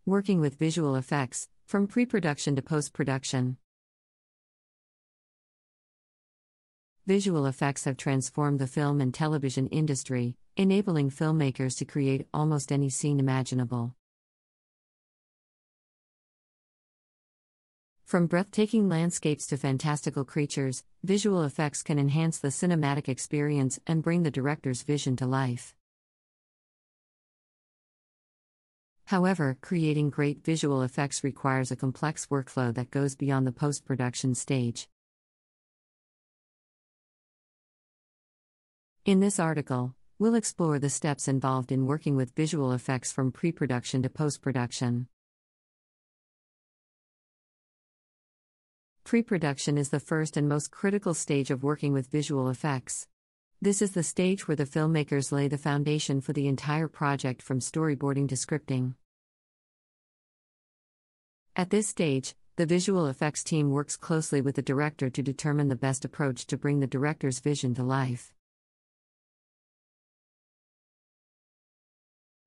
Working with visual effects, from pre-production to post-production. Visual effects have transformed the film and television industry, enabling filmmakers to create almost any scene imaginable. From breathtaking landscapes to fantastical creatures, visual effects can enhance the cinematic experience and bring the director's vision to life. However, creating great visual effects requires a complex workflow that goes beyond the post-production stage. In this article, we'll explore the steps involved in working with visual effects from pre-production to post-production. Pre-production is the first and most critical stage of working with visual effects. This is the stage where the filmmakers lay the foundation for the entire project from storyboarding to scripting. At this stage, the visual effects team works closely with the director to determine the best approach to bring the director's vision to life.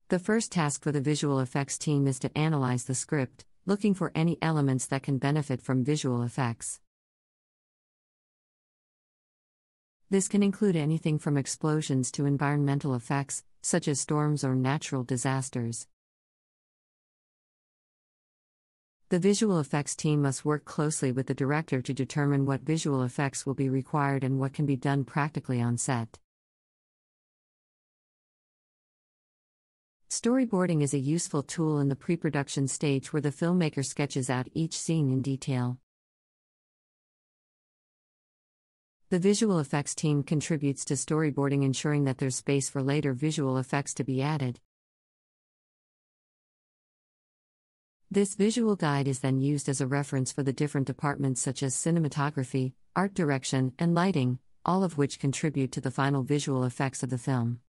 The first task for the visual effects team is to analyze the script, looking for any elements that can benefit from visual effects. This can include anything from explosions to environmental effects, such as storms or natural disasters. The visual effects team must work closely with the director to determine what visual effects will be required and what can be done practically on set. Storyboarding is a useful tool in the pre-production stage where the filmmaker sketches out each scene in detail. The visual effects team contributes to storyboarding, ensuring that there's space for later visual effects to be added. This visual guide is then used as a reference for the different departments such as cinematography, art direction, and lighting, all of which contribute to the final visual effects of the film.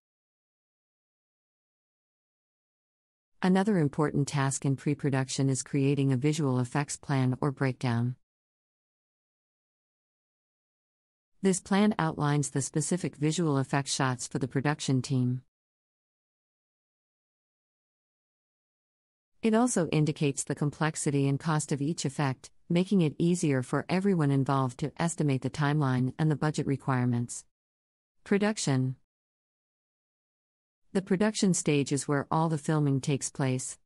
Another important task in pre-production is creating a visual effects plan or breakdown. This plan outlines the specific visual effects shots for the production team. It also indicates the complexity and cost of each effect, making it easier for everyone involved to estimate the timeline and the budget requirements. Production. The production stage is where all the filming takes place.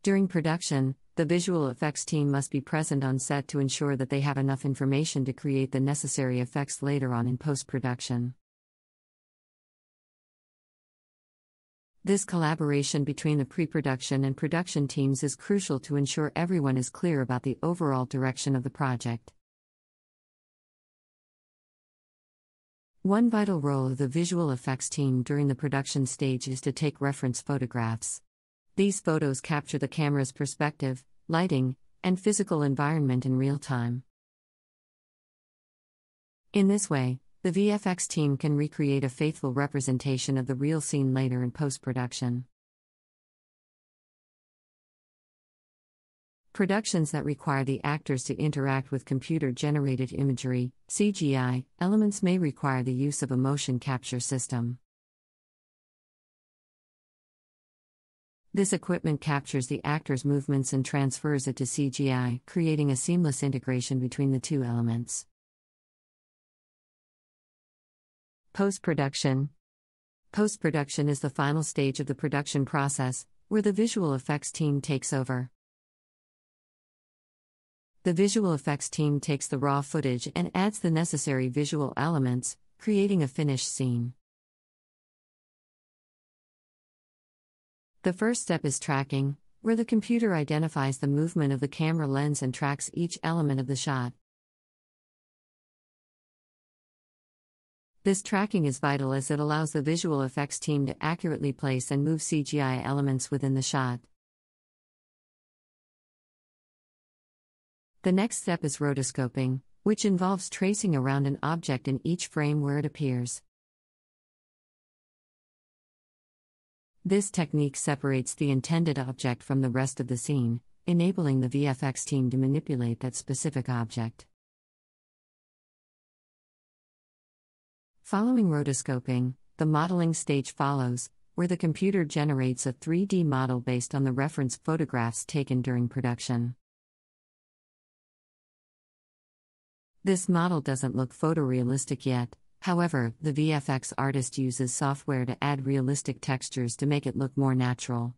During production, the visual effects team must be present on set to ensure that they have enough information to create the necessary effects later on in post-production. This collaboration between the pre-production and production teams is crucial to ensure everyone is clear about the overall direction of the project. One vital role of the visual effects team during the production stage is to take reference photographs. These photos capture the camera's perspective, lighting, and physical environment in real time. In this way, the VFX team can recreate a faithful representation of the real scene later in post-production. Productions that require the actors to interact with computer-generated imagery, CGI, elements may require the use of a motion capture system. This equipment captures the actor's movements and transfers it to CGI, creating a seamless integration between the two elements. Post-production. Post-production is the final stage of the production process, where the visual effects team takes over. The visual effects team takes the raw footage and adds the necessary visual elements, creating a finished scene. The first step is tracking, where the computer identifies the movement of the camera lens and tracks each element of the shot. This tracking is vital as it allows the visual effects team to accurately place and move CGI elements within the shot. The next step is rotoscoping, which involves tracing around an object in each frame where it appears. This technique separates the intended object from the rest of the scene, enabling the VFX team to manipulate that specific object. Following rotoscoping, the modeling stage follows, where the computer generates a 3D model based on the reference photographs taken during production. This model doesn't look photorealistic yet, however, the VFX artist uses software to add realistic textures to make it look more natural.